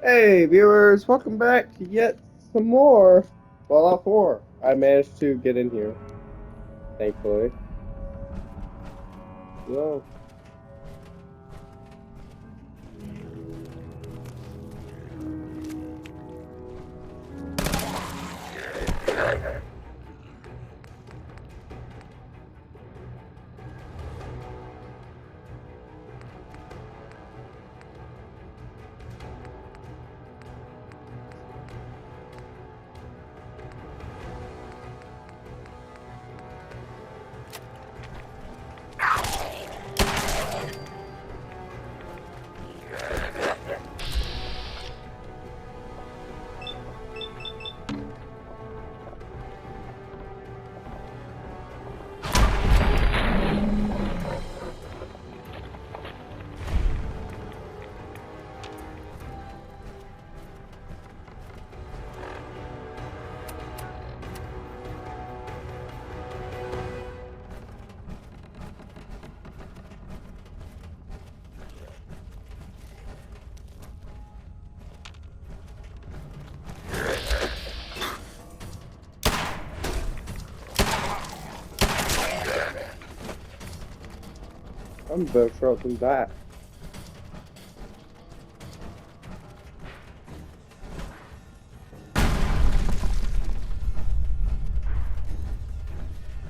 Hey viewers, welcome back to yet some more Fallout 4. I managed to get in here, thankfully. So, I'm better shot than that.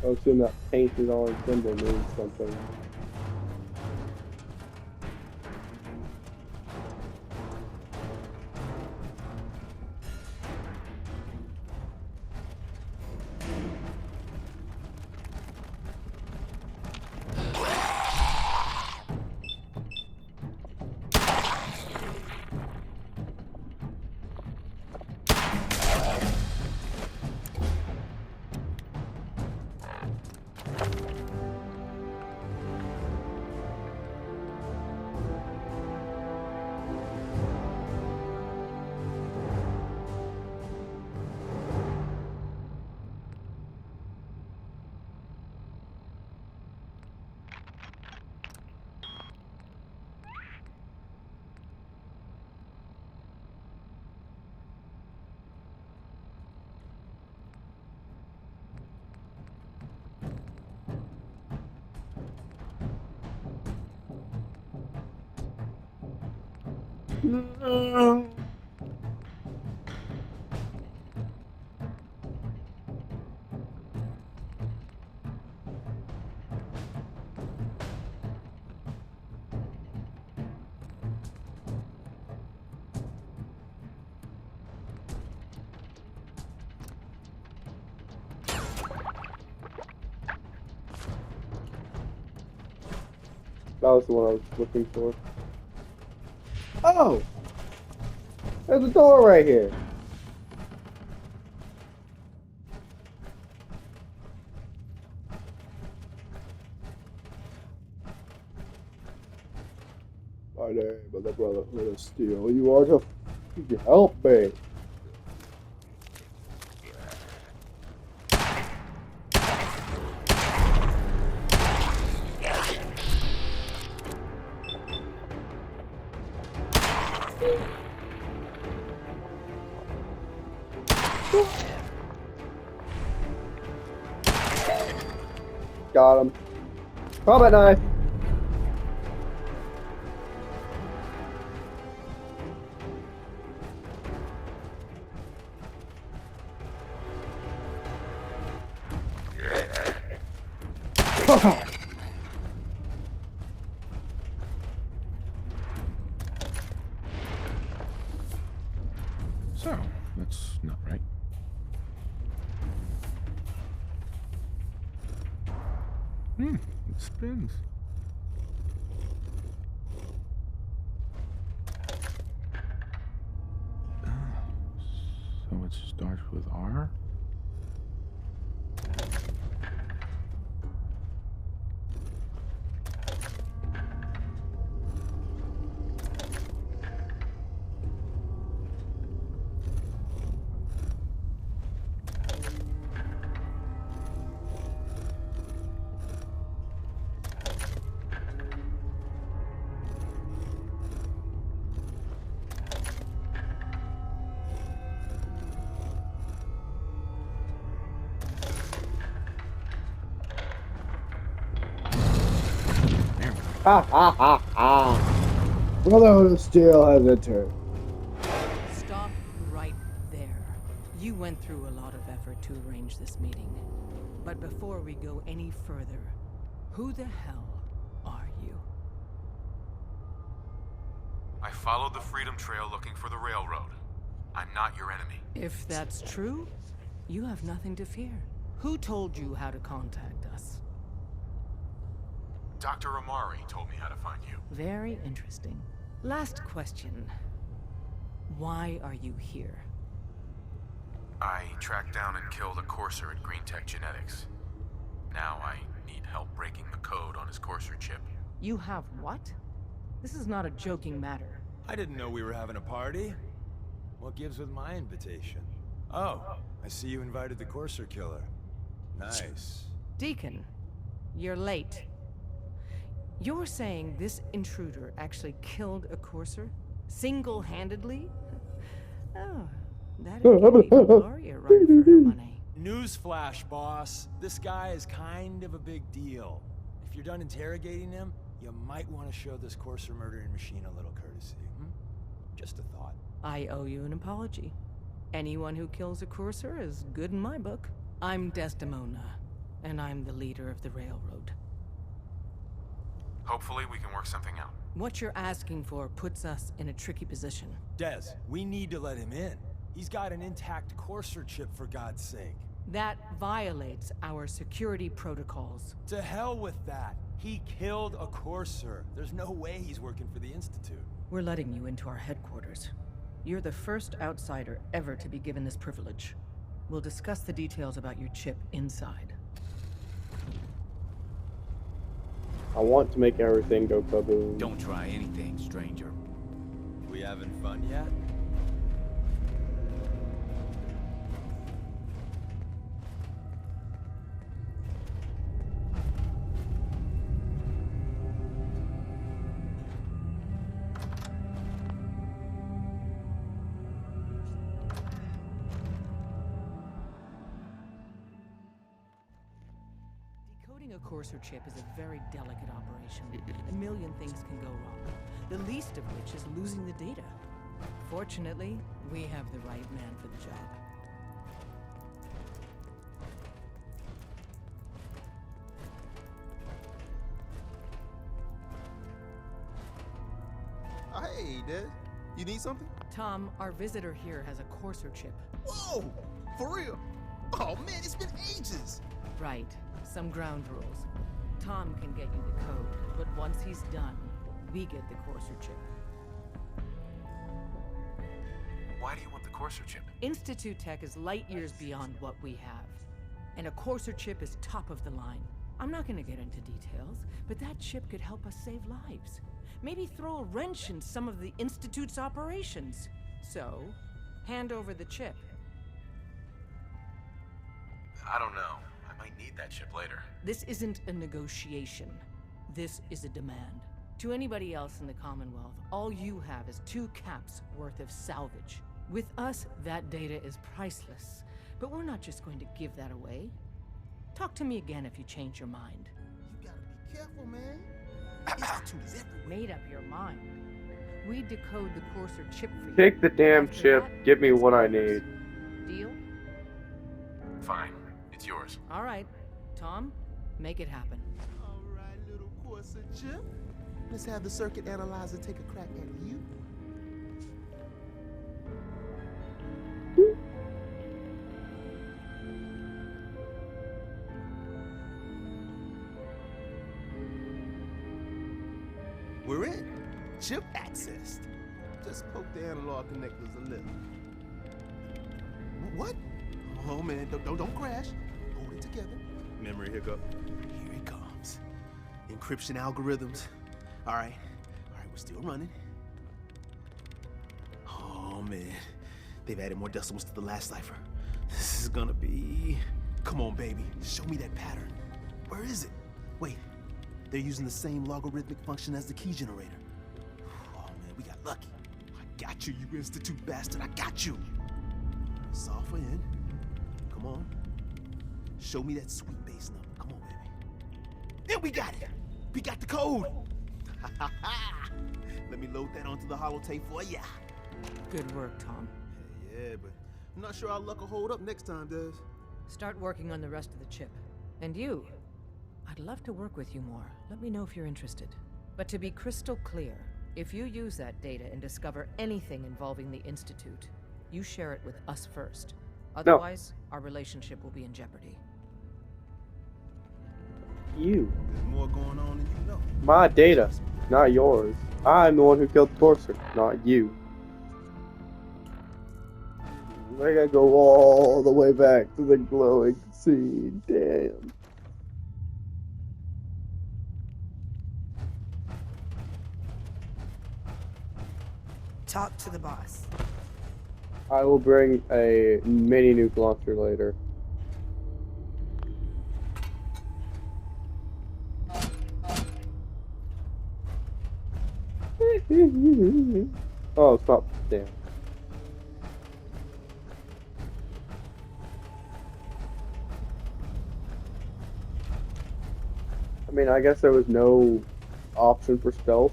I assume that painted on symbol means something. No. That was the one I was looking for. Oh! There's a door right here. My name is the Brotherhood of Steel. You are to help me. Got him. Combat knife. So, that's not right. It spins. So it starts with R? Brotherhood of Steel has entered. Stop right there. You went through a lot of effort to arrange this meeting. But before we go any further, who the hell are you? I followed the Freedom Trail looking for the railroad. I'm not your enemy. If that's true, you have nothing to fear. Who told you how to contact us? Dr. Amari told me how to find you. Very interesting. Last question. Why are you here? I tracked down and killed a courser at Green Tech Genetics. Now I need help breaking the code on his courser chip. You have what? This is not a joking matter. I didn't know we were having a party. What gives with my invitation? Oh, I see you invited the Courser killer. Nice. Deacon, you're late. You're saying this intruder actually killed a courser? Single-handedly? Oh, that'd give even Gloria a run for her money. Newsflash, boss. This guy is kind of a big deal. If you're done interrogating him, you might want to show this Courser murdering machine a little courtesy. Just a thought. I owe you an apology. Anyone who kills a courser is good in my book. I'm Desdemona, and I'm the leader of the railroad. Hopefully we can work something out. What you're asking for puts us in a tricky position. Des, we need to let him in. He's got an intact Courser chip, for God's sake. That violates our security protocols. To hell with that. He killed a Courser. There's no way he's working for the Institute. We're letting you into our headquarters. You're the first outsider ever to be given this privilege. We'll discuss the details about your chip inside. I want to make everything go kaboom. Don't try anything, stranger. We having fun yet? Decoding a courser chip is a very delicate operation. A million things can go wrong, the least of which is losing the data. Fortunately, we have the right man for the job. Oh, hey, Des. You need something? Tom, our visitor here has a courser chip. Whoa! For real? Oh, man, it's been ages. Right. Some ground rules. Tom can get you the code, but once he's done, we get the courser chip. Why do you want the courser chip? Institute Tech is light years beyond what we have. And a courser chip is top of the line. I'm not gonna get into details, but that chip could help us save lives. Maybe throw a wrench in some of the Institute's operations. So, hand over the chip. I don't know. I might need that chip later. This isn't a negotiation. This is a demand. To anybody else in the Commonwealth, all you have is 2 caps worth of salvage. With us, that data is priceless. But we're not just going to give that away. Talk to me again if you change your mind. You gotta be careful, man. Institute is everywhere. Made up your mind. We decode the courser chip for you. Take the damn After chip. that, Give me it's what I yours. need. Deal? Fine. It's yours. All right. Tom, make it happen. All right, little Corsa chip. Let's have the circuit analyzer take a crack at you. We're in. Chip accessed. Just poke the analog connectors a little. What? Oh man, don't crash. Hold it together. Memory hiccup. Here it comes. Encryption algorithms. All right, we're still running. Oh man, they've added more decimals to the last cipher. This is gonna be... Come on, baby, show me that pattern. Where is it? Wait, they're using the same logarithmic function as the key generator. Oh man, we got lucky. I got you, you Institute bastard, I got you. Solve for in. Come on. Show me that sweet bass number. Come on, baby. Then we got it. We got the code. Let me load that onto the holotape for ya. Good work, Tom. Yeah, but I'm not sure our luck will hold up next time, Des. Start working on the rest of the chip. And you, I'd love to work with you more. Let me know if you're interested. But to be crystal clear, if you use that data and discover anything involving the Institute, you share it with us first. Otherwise, our relationship will be in jeopardy. You. There's more going on than you know. My data, not yours. I'm the one who killed Courser, not you. I gotta go all the way back to the glowing scene. Damn. Talk to the boss. I will bring a mini nuke launcher later. Oh, stop. Damn. I mean, I guess there was no option for stealth,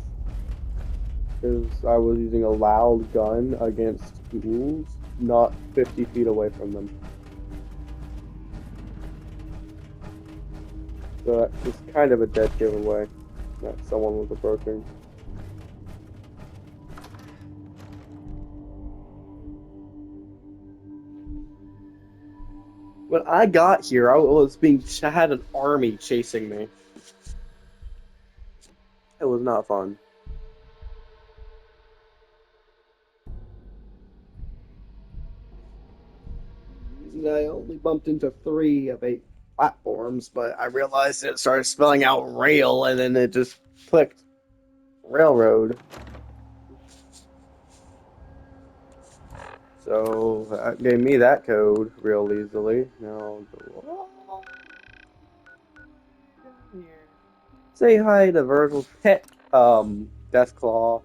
because I was using a loud gun against ghouls, not 50 feet away from them. So that was kind of a dead giveaway that someone was approaching. When I got here, I had an army chasing me. It was not fun. I only bumped into 3 of 8 platforms, but I realized it started spelling out rail, and then it just clicked railroad. So that gave me that code real easily. Now I'll go here. Say hi to Virgil's pet, Deathclaw.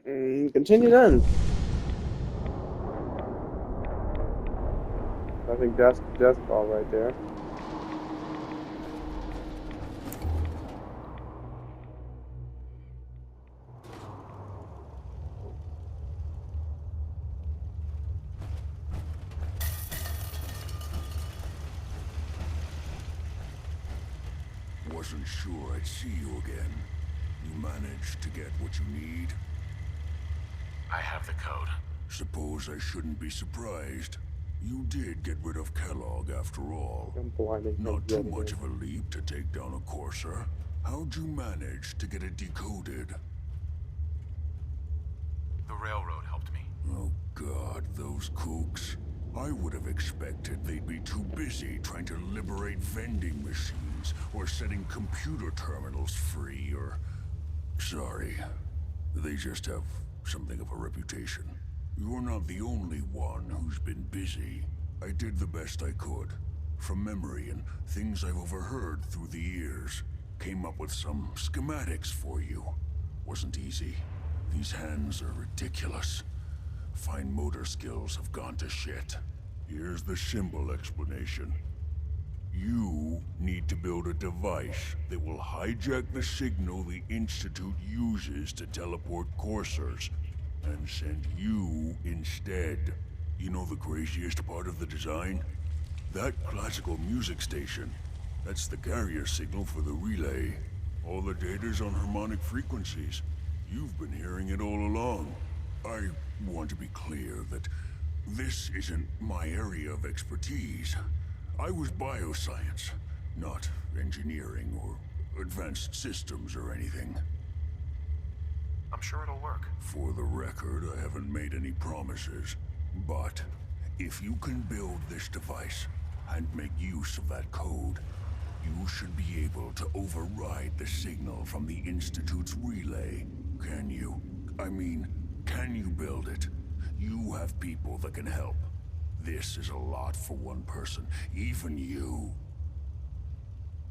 Continue then. I think that's Deathclaw right there. Wasn't sure I'd see you again. You managed to get what you need? I have the code. Suppose I shouldn't be surprised. You did get rid of Kellogg after all. I'm blinding him Not too yet much again. of a leap to take down a Courser. How'd you manage to get it decoded? The railroad helped me. Oh God, those kooks. I would have expected they'd be too busy trying to liberate vending machines or setting computer terminals free or... Sorry. They just have something of a reputation. You're not the only one who's been busy. I did the best I could. From memory and things I've overheard through the years. Came up with some schematics for you. Wasn't easy. These hands are ridiculous. Fine motor skills have gone to shit. Here's the symbol explanation. You need to build a device that will hijack the signal the Institute uses to teleport coursers, and send you instead. You know the craziest part of the design? That classical music station. That's the carrier signal for the relay. All the data's on harmonic frequencies. You've been hearing it all along. I want to be clear that this isn't my area of expertise. I was bioscience, not engineering or advanced systems or anything. I'm sure it'll work. For the record, I haven't made any promises, but if you can build this device and make use of that code, you should be able to override the signal from the Institute's relay. Can you? I mean, can you build it? You have people that can help. This is a lot for one person, even you.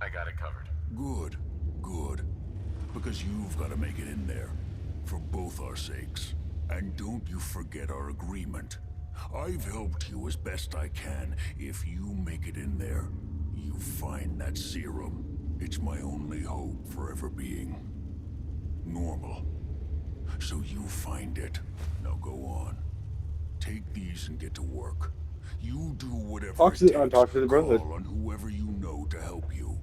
I got it covered. Good, good. Because you've got to make it in there. For both our sakes. And don't you forget our agreement. I've helped you as best I can. If you make it in there, you find that serum. It's my only hope for ever being normal. So you find it. Now go on. Take these and get to work. You do whatever Talk it to takes. talk to the Brotherhood. Call on whoever you know to help you.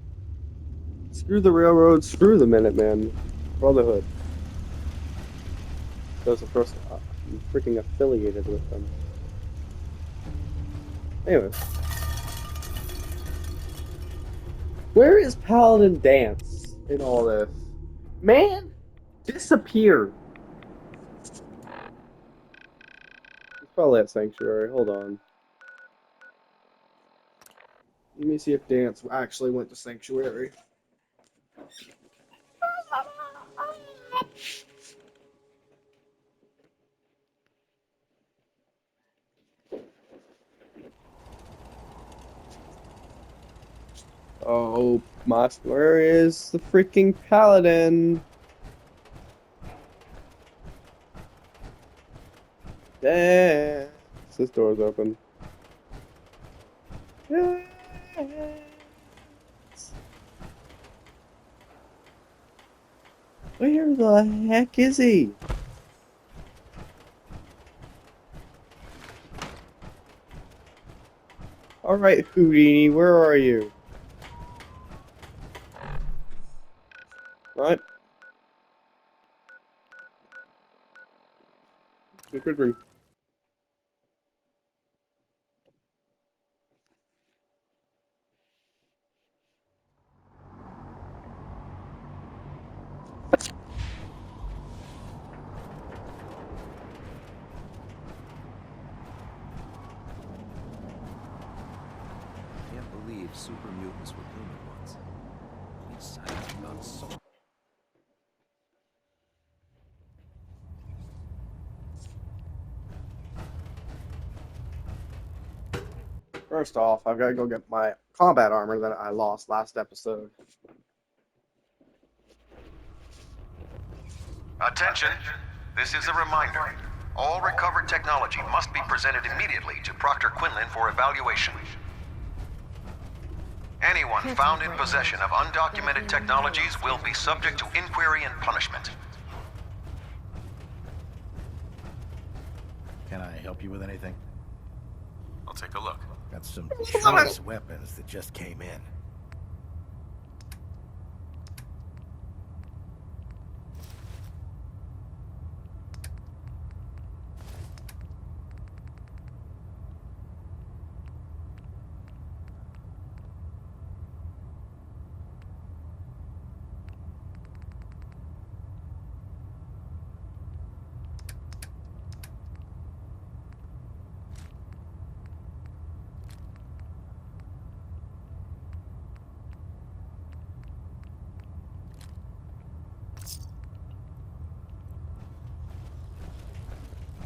Screw the railroad. Screw the Minutemen. Brotherhood. That's the first. I'm freaking affiliated with them. Anyway. Where is Paladin Danse in all this? Man! Disappeared! He's probably at Sanctuary. Hold on. Let me see if Danse actually went to Sanctuary. Oh, where is the freaking Paladin? Dance. This door's open. Dance. Where the heck is he? Alright, Houdini, where are you? Right. Good ring. Can't believe super mutants were human ones. These science about so. First off, I've got to go get my combat armor that I lost last episode. Attention! This is a reminder. All recovered technology must be presented immediately to Proctor Quinlan for evaluation. Anyone found in possession of undocumented technologies will be subject to inquiry and punishment. Can I help you with anything? I'll take a look. Got some choice weapons that just came in.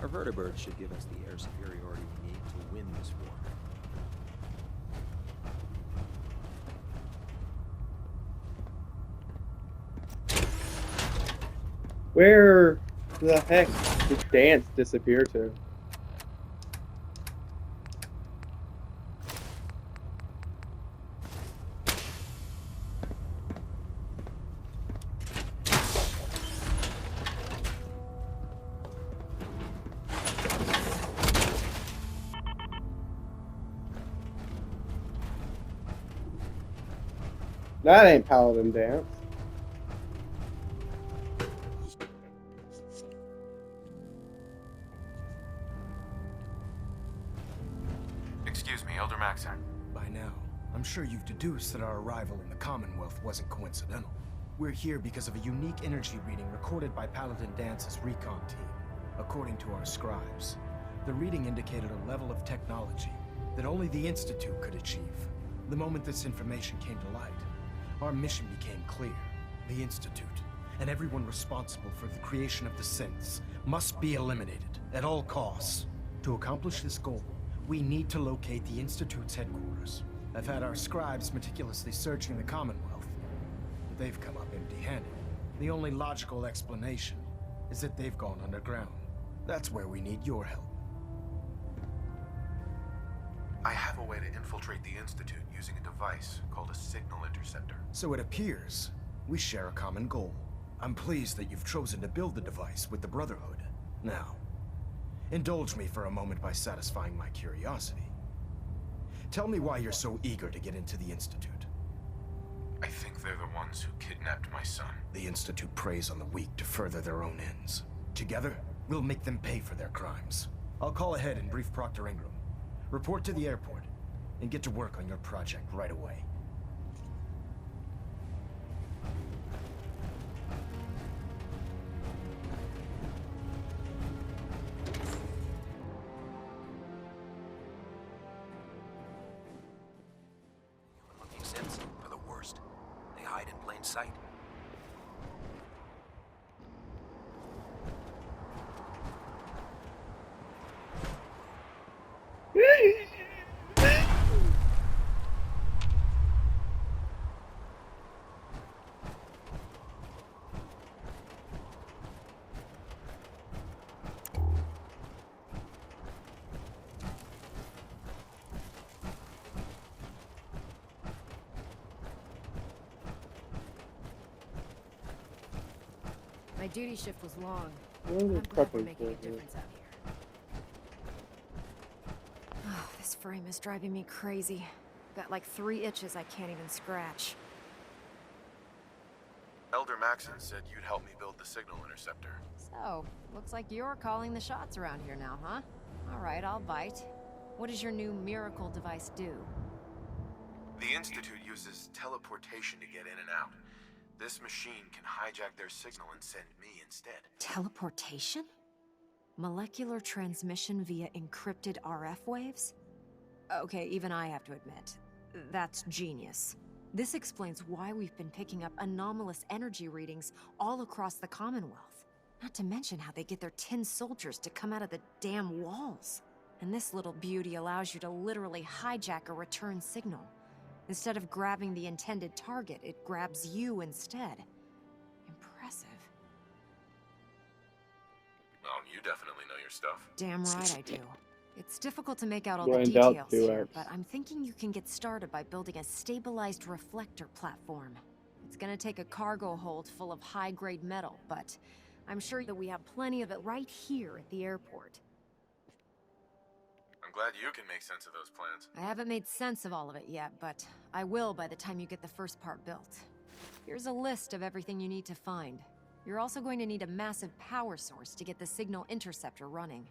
Our vertibirds should give us the air superiority we need to win this war. Where the heck did Danse disappear to? That ain't Paladin Danse. Excuse me, Elder Maxon. By now, I'm sure you've deduced that our arrival in the Commonwealth wasn't coincidental. We're here because of a unique energy reading recorded by Paladin Dance's recon team. According to our scribes, the reading indicated a level of technology that only the Institute could achieve. The moment this information came to light, our mission became clear. The Institute, and everyone responsible for the creation of the synths, must be eliminated at all costs. To accomplish this goal, we need to locate the Institute's headquarters. I've had our scribes meticulously searching the Commonwealth, but they've come up empty-handed. The only logical explanation is that they've gone underground. That's where we need your help. I have a way to infiltrate the Institute using a device called a signal interceptor. So it appears we share a common goal. I'm pleased that you've chosen to build the device with the Brotherhood. Now, indulge me for a moment by satisfying my curiosity. Tell me why you're so eager to get into the Institute. I think they're the ones who kidnapped my son. The Institute preys on the weak to further their own ends. Together, we'll make them pay for their crimes. I'll call ahead and brief Proctor Ingram. Report to the airport, and get to work on your project right away. Human-looking synths are the worst. They hide in plain sight. My duty shift was long. What are I'm they glad we're prepping making a for here? difference out here. Oh, this frame is driving me crazy. Got like 3 itches I can't even scratch. Elder Maxon said you'd help me build the signal interceptor. So, looks like you're calling the shots around here now, huh? All right, I'll bite. What does your new miracle device do? The Institute uses teleportation to get in and out. This machine can hijack their signal and send me instead. Teleportation? Molecular transmission via encrypted RF waves? Okay, even I have to admit, that's genius. This explains why we've been picking up anomalous energy readings all across the Commonwealth. Not to mention how they get their tin soldiers to come out of the damn walls. And this little beauty allows you to literally hijack a return signal. Instead of grabbing the intended target, it grabs you instead. Impressive. Well, you definitely know your stuff. Damn right I do. It's difficult to make out all Well, the in doubt, details do here, it. but I'm thinking you can get started by building a stabilized reflector platform. It's gonna take a cargo hold full of high-grade metal, but I'm sure that we have plenty of it right here at the airport. I'm glad you can make sense of those plans. I haven't made sense of all of it yet, but I will by the time you get the first part built. Here's a list of everything you need to find. You're also going to need a massive power source to get the signal interceptor running.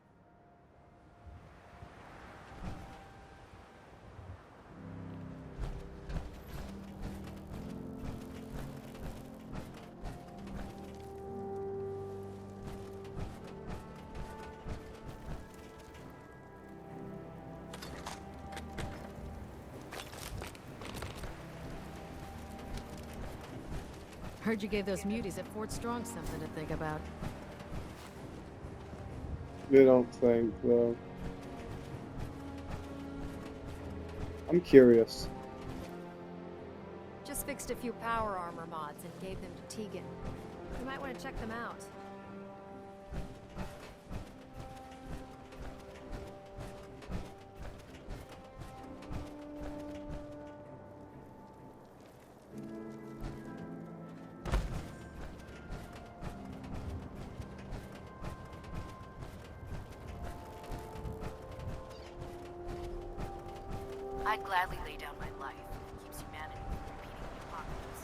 Heard you gave those muties at Fort Strong something to think about. They don't think, though. I'm curious. Just fixed a few power armor mods and gave them to Tegan. You might want to check them out. I'd gladly lay down my life if it keeps humanity from repeating the apocalypse.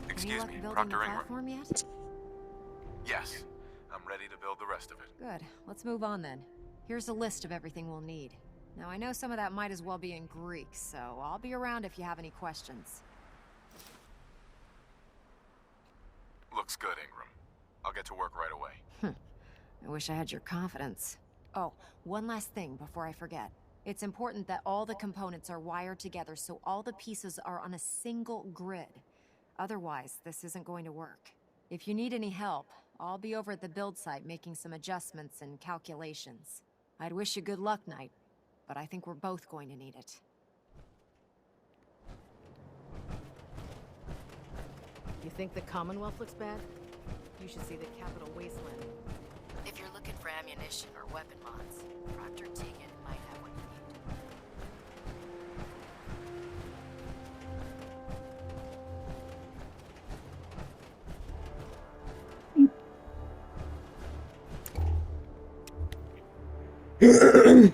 Excuse luck me, building Proctor the Ingram? platform yet? Yes. I'm ready to build the rest of it. Good. Let's move on then. Here's a list of everything we'll need. Now, I know some of that might as well be in Greek, so I'll be around if you have any questions. Looks good, Ingram. I'll get to work right away. I wish I had your confidence. Oh, one last thing before I forget. It's important that all the components are wired together so all the pieces are on a single grid. Otherwise, this isn't going to work. If you need any help, I'll be over at the build site making some adjustments and calculations. I'd wish you good luck, Knight, but I think we're both going to need it. You think the Commonwealth looks bad? You should see the Capital Wasteland. If you're looking for ammunition or weapon mods, Procter Tigan might have what you need.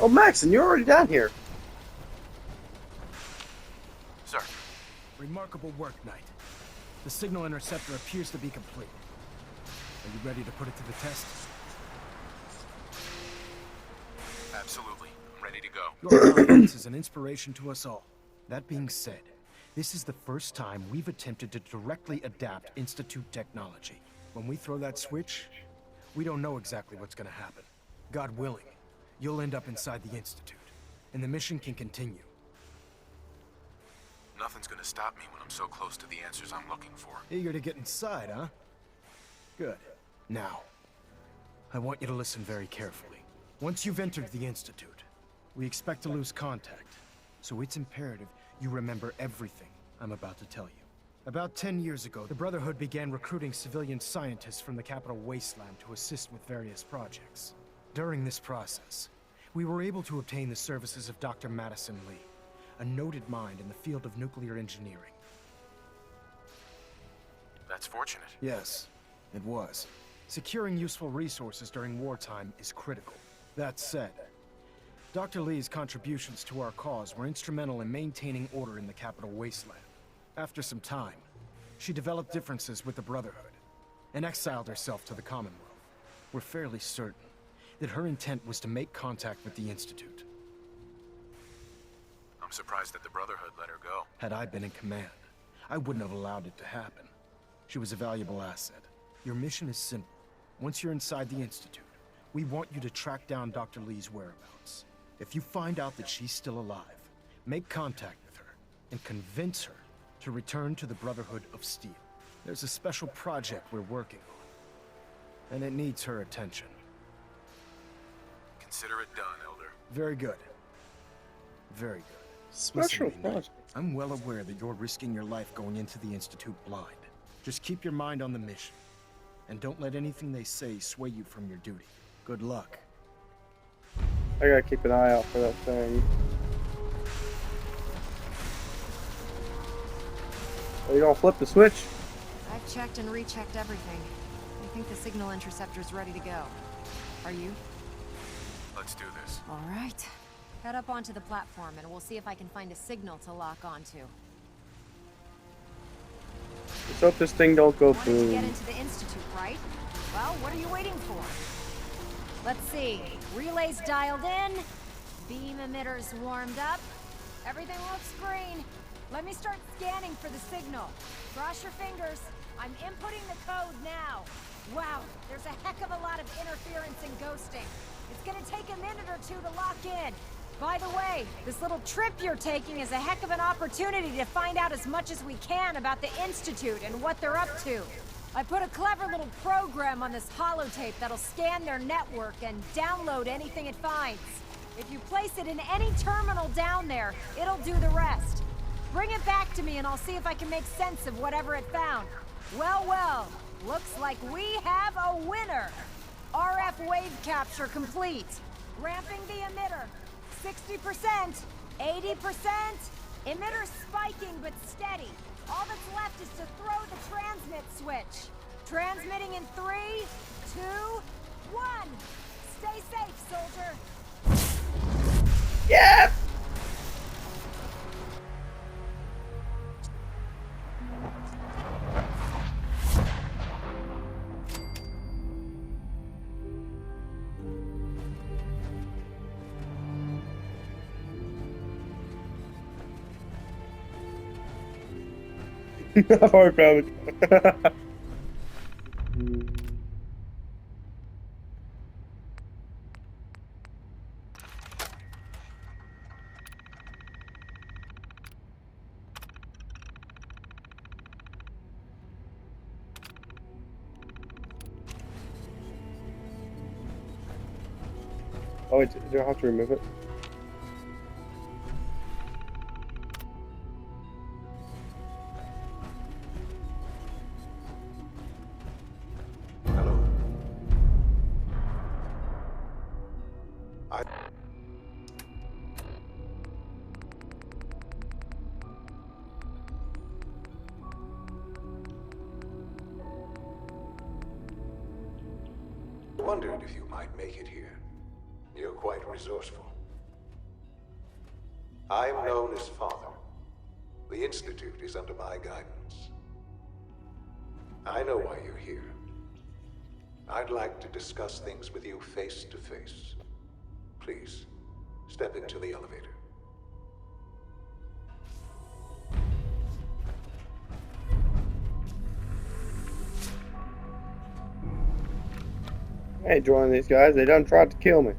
Oh, Maxon, you're already down here. Sir. Remarkable work, Knight. The signal interceptor appears to be complete. Are you ready to put it to the test? Absolutely. I'm ready to go. Your confidence is an inspiration to us all. That being said, this is the first time we've attempted to directly adapt Institute technology. When we throw that switch, we don't know exactly what's gonna happen. God willing, you'll end up inside the Institute, and the mission can continue. Nothing's gonna stop me when I'm so close to the answers I'm looking for. Eager to get inside, huh? Good. Now, I want you to listen very carefully. Once you've entered the Institute, we expect to lose contact, so it's imperative you remember everything I'm about to tell you. About 10 years ago, the Brotherhood began recruiting civilian scientists from the capital wasteland to assist with various projects. During this process, we were able to obtain the services of Dr. Madison Li, a noted mind in the field of nuclear engineering. That's fortunate. Yes, it was. Securing useful resources during wartime is critical. That said, Dr. Li's contributions to our cause were instrumental in maintaining order in the capital wasteland. After some time, she developed differences with the Brotherhood and exiled herself to the Commonwealth. We're fairly certain that her intent was to make contact with the Institute. I'm surprised that the Brotherhood let her go. Had I been in command, I wouldn't have allowed it to happen. She was a valuable asset. Your mission is simple. Once you're inside the Institute, we want you to track down Dr. Li's whereabouts. If you find out that she's still alive, make contact with her and convince her to return to the Brotherhood of Steel. There's a special project we're working on, and it needs her attention. Consider it done, Elder. Very good. Very good. Special Listen, Knight, project. I'm well aware that you're risking your life going into the Institute blind. Just keep your mind on the mission, and don't let anything they say sway you from your duty. Good luck. I gotta keep an eye out for that thing. Are you gonna flip the switch? I've checked and rechecked everything. I think the signal interceptor's ready to go. Are you? Let's do this. All right. Head up onto the platform and we'll see if I can find a signal to lock onto. Let's hope this thing don't go Wanted to get boom. into the Institute, right? Well, what are you waiting for? Let's see. Relays dialed in. Beam emitters warmed up. Everything looks green. Let me start scanning for the signal. Cross your fingers. I'm inputting the code now. Wow, there's a heck of a lot of interference and ghosting. It's gonna take a minute or two to lock in. By the way, this little trip you're taking is a heck of an opportunity to find out as much as we can about the Institute and what they're up to. I put a clever little program on this holotape that'll scan their network and download anything it finds. If you place it in any terminal down there, it'll do the rest. Bring it back to me and I'll see if I can make sense of whatever it found. Well, well, looks like we have a winner. RF wave capture complete. Ramping the emitter. 60%, 80%. Emitter spiking but steady. All that's left is to throw the transmit switch. Transmitting in 3, 2, 1. Stay safe, soldier. Yeah! I've already found it. Oh wait, do I have to remove it? Hello? Wondered if you might make it here. You're quite resourceful. I'm known as Father. The Institute is under my guidance. I know why you're here. I'd like to discuss things with you face to face. Please, step into the elevator. I ain't joining these guys. They done tried to kill me.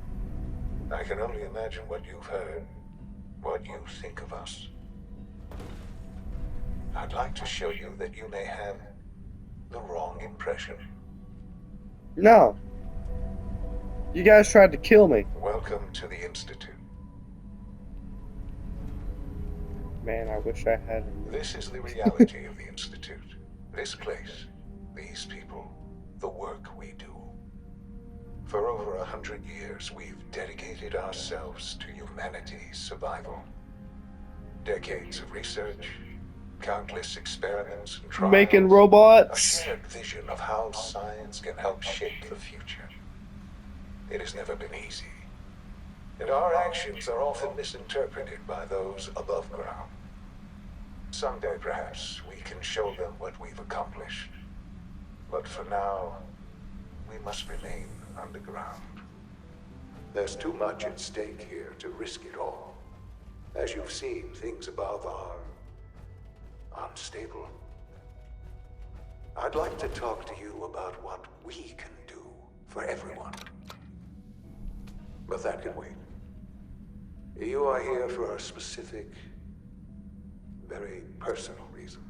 I can only imagine what you've heard, what you think of us. I'd like to show you that you may have the wrong impression. No. You guys tried to kill me. Welcome to the Institute. Man, I wish I had. This is the reality of the Institute. This place, these people, the work we do. For over 100 years, we've dedicated ourselves to humanity's survival. Decades of research, countless experiments and trials. Making robots. A shared vision of how science can help shape the future. It has never been easy. And our actions are often misinterpreted by those above ground. Someday, perhaps, we can show them what we've accomplished. But for now, we must remain underground. There's too much at stake here to risk it all. As you've seen, things above are unstable. I'd like to talk to you about what we can do for everyone. But that can wait. You are here for a specific, very personal reason.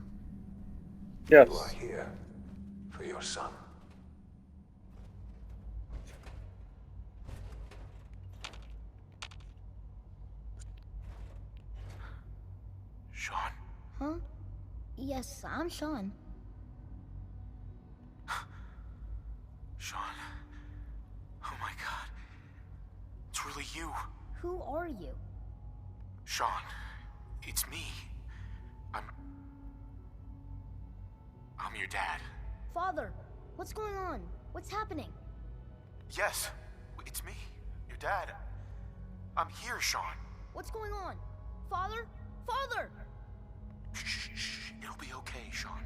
Yes. You are here for your son. Sean? Huh? Yes, I'm Sean. Sean. Oh my god. It's really you. Who are you? Sean. It's me. I'm your dad. Father, what's going on? What's happening? Yes, it's me, your dad. I'm here, Sean. What's going on? Father? Father! Shh. It'll be okay, Sean.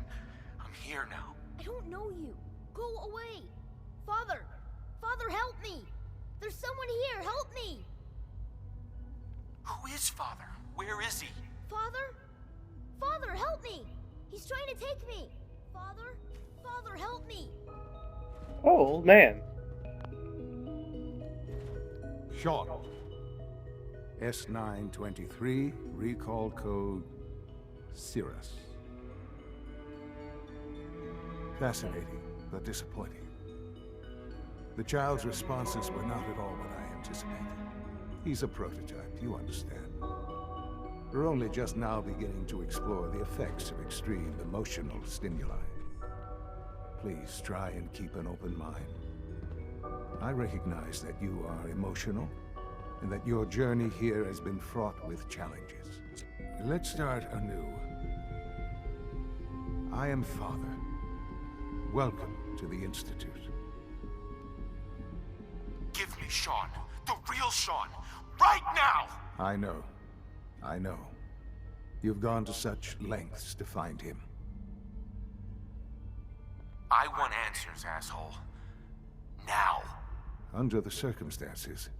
I'm here now. I don't know you. Go away. Father! Father, help me! There's someone here, help me! Who is Father? Where is he? Father? Father, help me! He's trying to take me! Father? Father, help me! Oh, old man. Sean. S923, recall code Cirrus. Fascinating, but disappointing. The child's responses were not at all what I anticipated. He's a prototype, you understand. We're only just now beginning to explore the effects of extreme emotional stimuli. Please try and keep an open mind. I recognize that you are emotional, and that your journey here has been fraught with challenges. Let's start anew. I am Father. Welcome to the Institute. Give me Sean. The real Sean. Right now! I know. You've gone to such lengths to find him. I want answers, asshole. Now. Under the circumstances,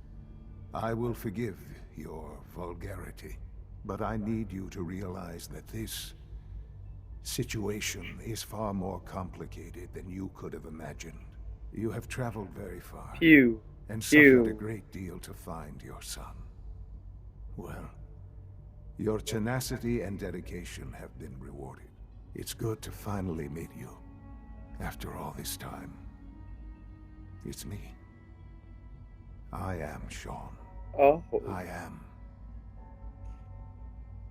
I will forgive your vulgarity. But I need you to realize that this situation is far more complicated than you could have imagined. You have traveled very far. And suffered a great deal to find your son. Well, your tenacity and dedication have been rewarded. It's good to finally meet you. After all this time. It's me. I am Sean. Oh. I am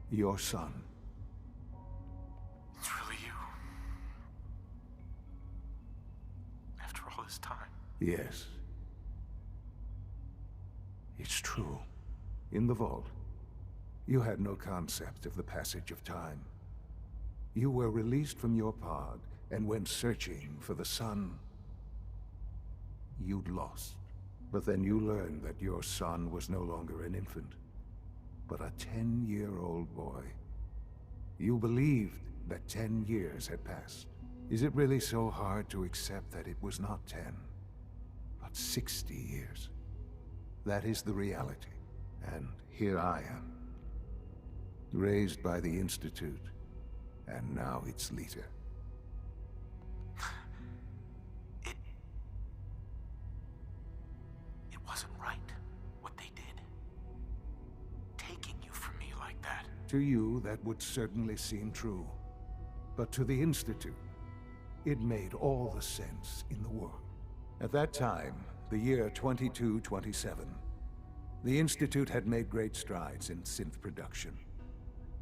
your son. It's really you. After all this time. Yes. It's true. In the vault, you had no concept of the passage of time. You were released from your pod and went searching for the son you'd lost. But then you learned that your son was no longer an infant. but a 10-year-old boy. You believed that 10 years had passed. Is it really so hard to accept that it was not 10, but 60 years? That is the reality. And here I am, raised by the Institute, and now its leader. It wasn't right, what they did. Taking you from me like that. To you, that would certainly seem true. But to the Institute, it made all the sense in the world. At that time, the year 2227, the Institute had made great strides in synth production.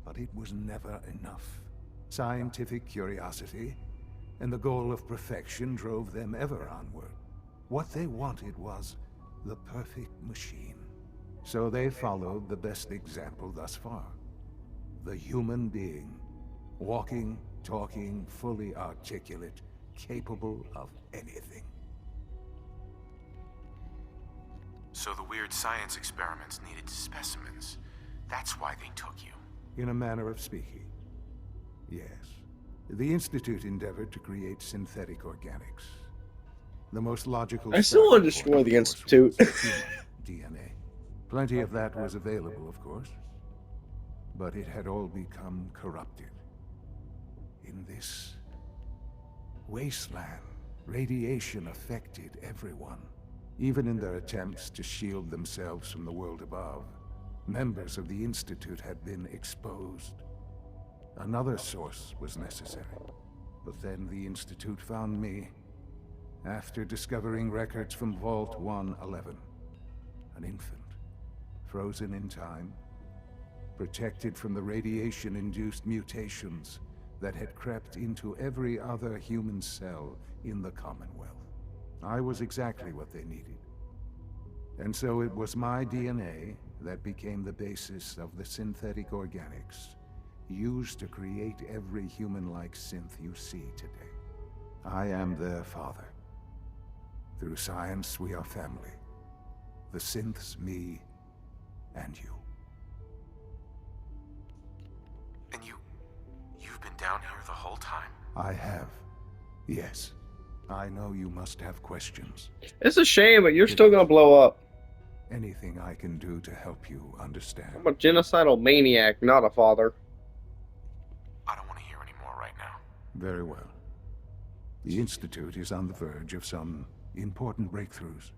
But it was never enough. Scientific curiosity and the goal of perfection drove them ever onward. What they wanted was the perfect machine. So they followed the best example thus far. The human being. Walking, talking, fully articulate, capable of anything. So the weird science experiments needed specimens. That's why they took you. In a manner of speaking, yes. The Institute endeavored to create synthetic organics. The most logical... I still want to destroy the Institute. DNA. Plenty of that was available, of course. But it had all become corrupted. In this wasteland, radiation affected everyone. Even in their attempts to shield themselves from the world above, members of the Institute had been exposed. Another source was necessary. But then the Institute found me after discovering records from Vault 111. An infant, frozen in time, protected from the radiation-induced mutations that had crept into every other human cell in the Commonwealth. I was exactly what they needed. And so it was my DNA that became the basis of the synthetic organics used to create every human-like synth you see today. I am their father. Through science, we are family. The synths, me, and you. And you've been down here the whole time? I have. Yes. I know you must have questions. It's a shame, but you're still gonna blow up. Anything I can do to help you understand. I'm a genocidal maniac, not a father. I don't want to hear any more right now. Very well. The Institute is on the verge of some important breakthroughs.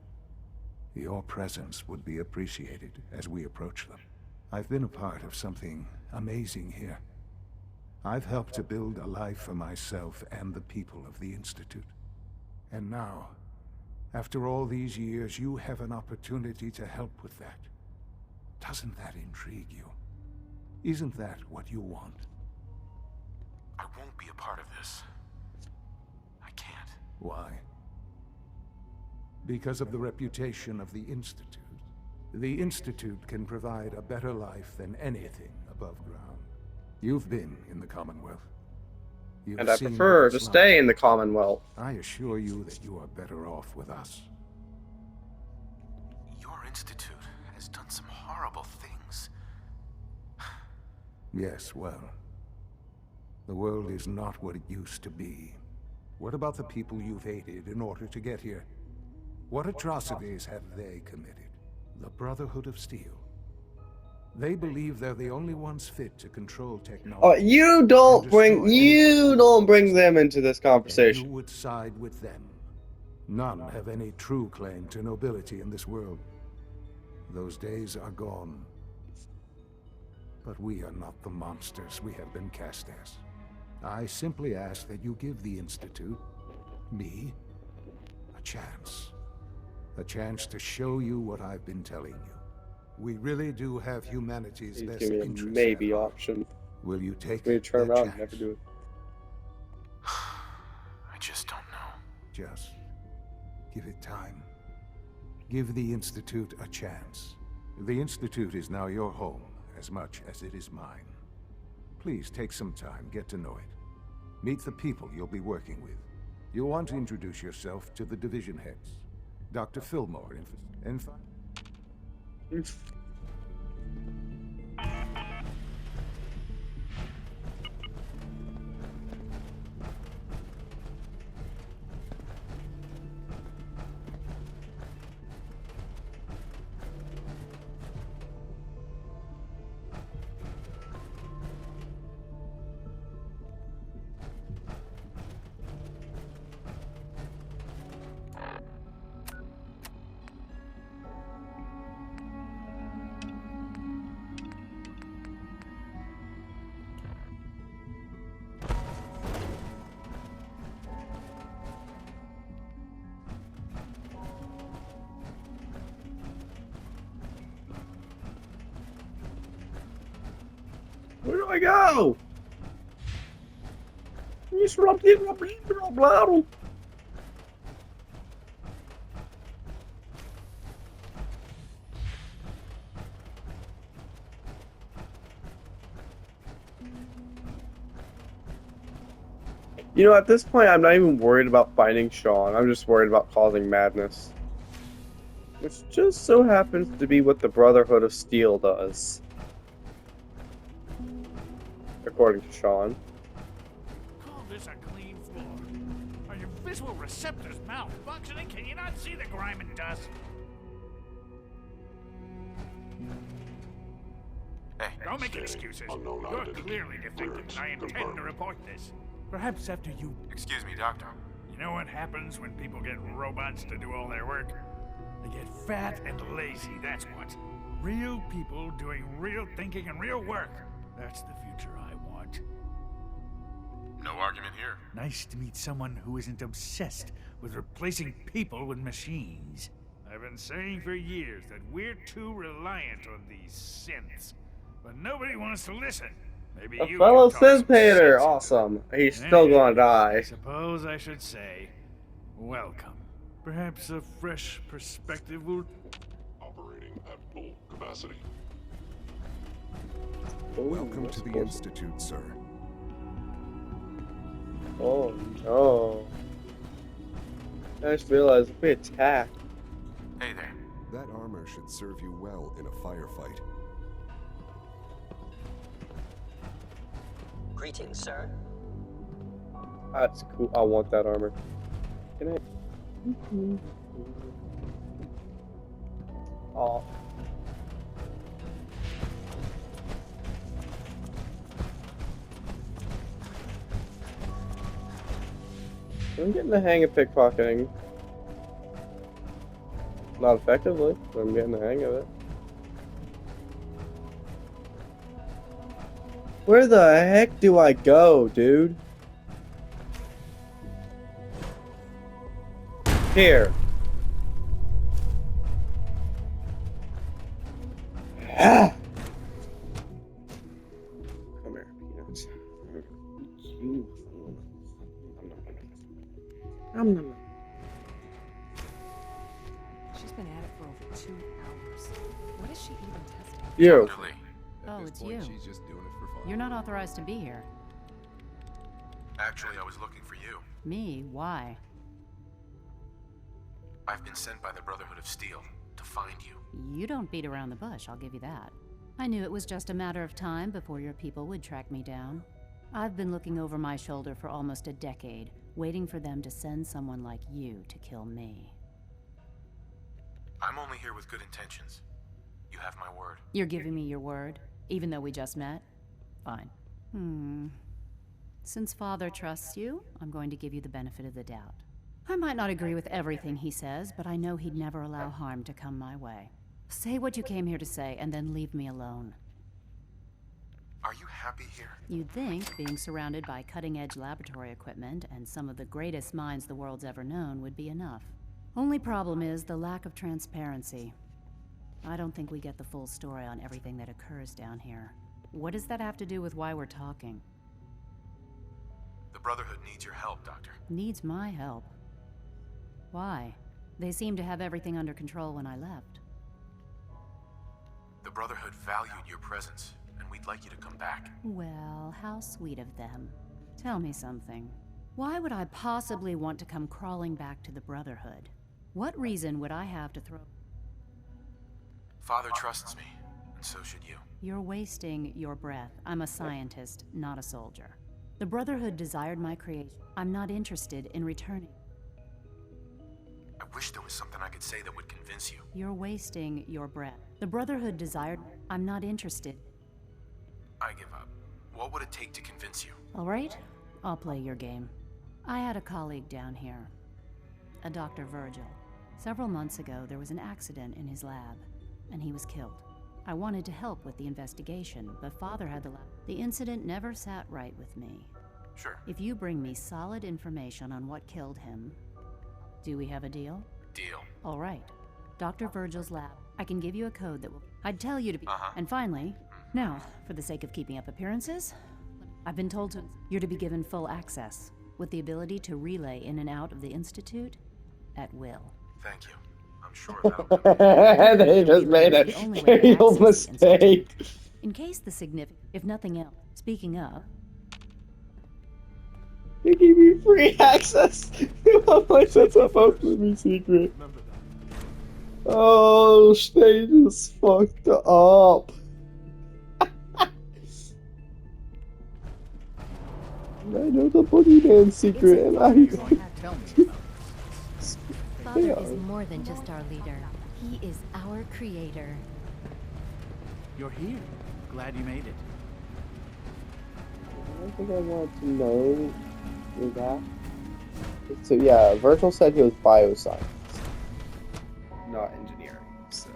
Your presence would be appreciated as we approach them. I've been a part of something amazing here. I've helped to build a life for myself and the people of the Institute. And now, after all these years, you have an opportunity to help with that. Doesn't that intrigue you? Isn't that what you want? I won't be a part of this. I can't. Why? Because of the reputation of the Institute. The Institute can provide a better life than anything above ground. You've been in the Commonwealth. You've And I seen prefer what to it's stay like. in the Commonwealth. I assure you that you are better off with us. Your institute has done some horrible things. Yes, well, the world is not what it used to be. What about the people you've aided in order to get here? What atrocities have they committed? The Brotherhood of Steel. They believe they're the only ones fit to control technology. You don't bring them into this conversation. You would side with them. None have any true claim to nobility in this world. Those days are gone. But we are not the monsters we have been cast as. I simply ask that you give the Institute, me, a chance. A chance to show you what I've been telling you. We really do have humanity's Please best give me a interest. maybe option. Will you take Me turn that around and chance? never do it. I just don't know. Just give it time. Give the Institute a chance. The Institute is now your home as much as it is mine. Please take some time, get to know it. Meet the people you'll be working with. You'll want to introduce yourself to the division heads. Dr. Fillmore, and do I go? You know, at this point, I'm not even worried about finding Sean. I'm just worried about causing madness. Which just so happens to be what the Brotherhood of Steel does. According to Sean. Call this a clean floor. Are your visual receptors malfunctioning? Can you not see the grime and dust? Hey. Don't make excuses. You're clearly defective, and I intend to report this. Perhaps after you... Excuse me, Doctor. You know what happens when people get robots to do all their work? They get fat and lazy, that's what. Real people doing real thinking and real work. That's the future I want. No argument here. Nice to meet someone who isn't obsessed with replacing people with machines. I've been saying for years that we're too reliant on these synths. But nobody wants to listen. Maybe A you fellow can talk some synth painter! sense. Awesome. He's still gonna die. I suppose I should say, welcome. Perhaps a fresh perspective will... Operating at full capacity. Welcome to the Institute, sir. Oh no. I just realized we attacked. Hey there. That armor should serve you well in a firefight. Greetings, sir. That's cool. I want that armor. Can I? Oh. I'm getting the hang of pickpocketing. Not effectively, but I'm getting the hang of it. Where the heck do I go, dude? Here. Ah. Come here, peanuts. She's been at it for over 2 hours. What is she even testing? You. Oh, it's you. She's just doing it for fun. You're not authorized to be here. Actually, I was looking for you. Me? Why? I've been sent by the Brotherhood of Steel to find you. You don't beat around the bush, I'll give you that. I knew it was just a matter of time before your people would track me down. I've been looking over my shoulder for almost a decade, waiting for them to send someone like you to kill me. I'm only here with good intentions. You have my word. You're giving me your word, even though we just met? Fine. Since Father trusts you, I'm going to give you the benefit of the doubt. I might not agree with everything he says, but I know he'd never allow harm to come my way. Say what you came here to say, and then leave me alone. Are you happy here? You'd think being surrounded by cutting-edge laboratory equipment and some of the greatest minds the world's ever known would be enough. Only problem is the lack of transparency. I don't think we get the full story on everything that occurs down here. What does that have to do with why we're talking? The Brotherhood needs your help, Doctor. Needs my help? Why? They seemed to have everything under control when I left. The Brotherhood valued your presence, and we'd like you to come back. Well, how sweet of them. Tell me something. Why would I possibly want to come crawling back to the Brotherhood? What reason would I have to throw... Father trusts me, and so should you. You're wasting your breath. I'm a scientist, not a soldier. The Brotherhood desired my creation. I'm not interested in returning. I wish there was something I could say that would convince you. You're wasting your breath. The Brotherhood desired... I'm not interested. I give up. What would it take to convince you? All right, I'll play your game. I had a colleague down here, a Dr. Virgil. Several months ago, there was an accident in his lab, and he was killed. I wanted to help with the investigation, but Father had the lab. The incident never sat right with me. Sure. If you bring me solid information on what killed him, do we have a deal? Deal. All right. Dr. Virgil's lab. I can give you a code that will... I'd tell you to be... And finally, Now, for the sake of keeping up appearances, I've been told you're to be given full access, with the ability to relay in and out of the Institute at will. Thank you. I'm sure that'll They just made a fatal mistake. In case the if nothing else, speaking of, They gave me free access. How much that's supposed to be secret? Oh, they just fucked up. I know the boogeyman secret, and I. Father is more than just our leader. He is our creator. You're here. Glad you made it. I don't think I want to know that. So yeah, Virgil said he was bioscience, not engineering. So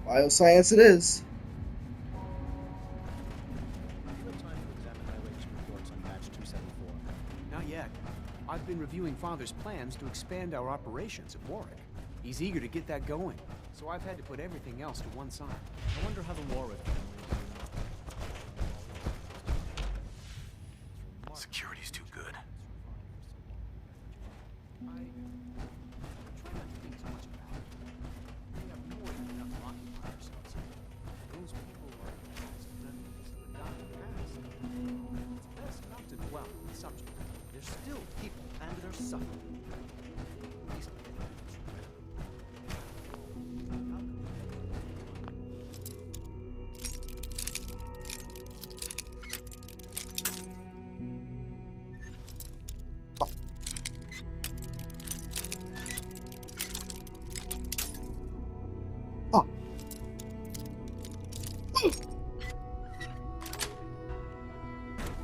bioscience it is. Not yet. I've been reviewing Father's plans to expand our operations at Warwick. He's eager to get that going, so I've had to put everything else to one side. I wonder how the Warwick Security's too good. There's still people and they're suffering.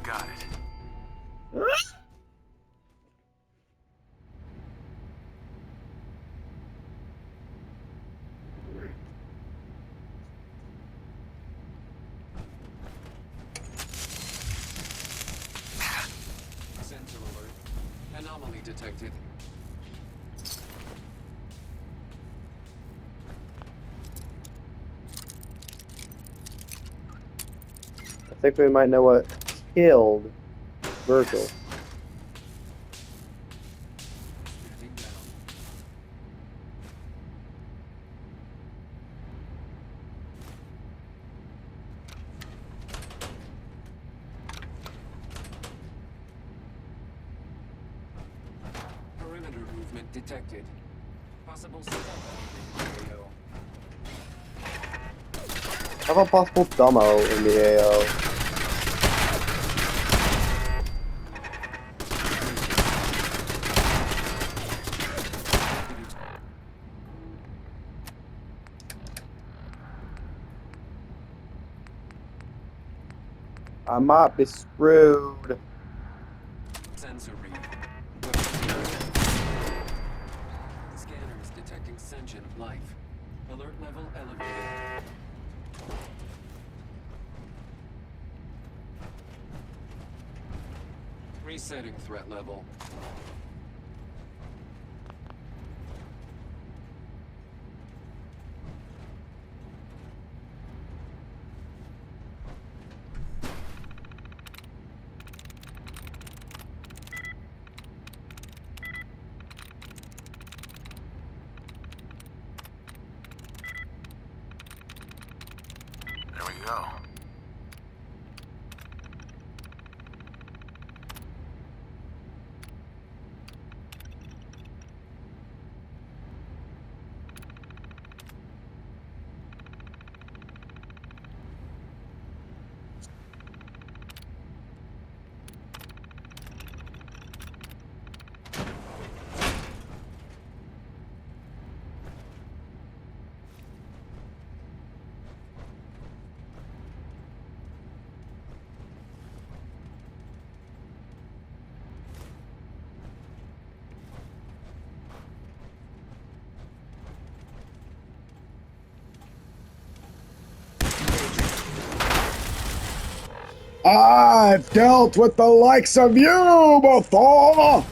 Got it. Sensor alert. Anomaly detected. I think we might know what killed Virgil. Perimeter movement detected. Possible How about possible Dumbo in the AO? I might be screwed. Sensor read. Scanner is detecting sentient life. Alert level elevated. Resetting threat level. There we go. I've dealt with the likes of you before!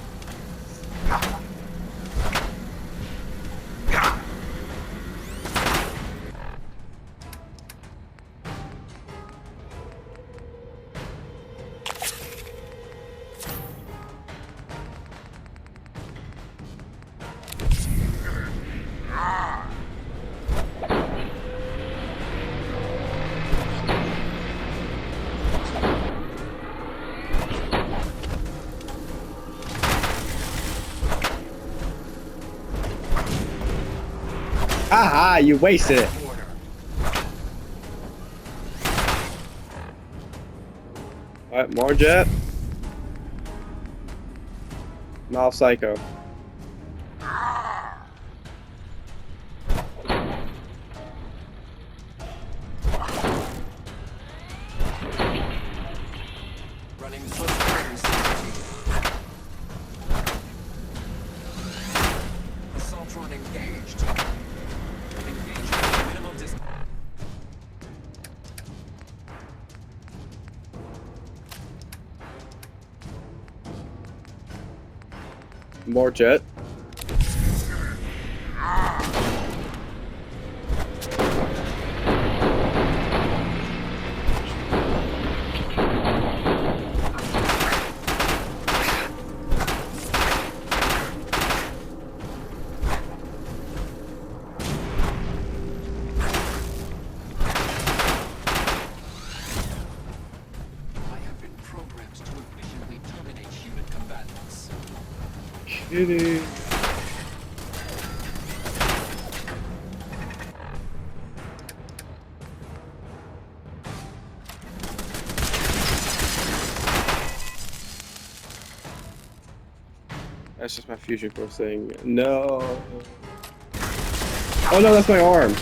Haha, you wasted it. Alright, more jet. Now Psycho. Running close quarters. Assaultron engaged. Engaged at minimal distance. More jet. Kidding. That's just my fusion core saying no. Oh no, that's my arm.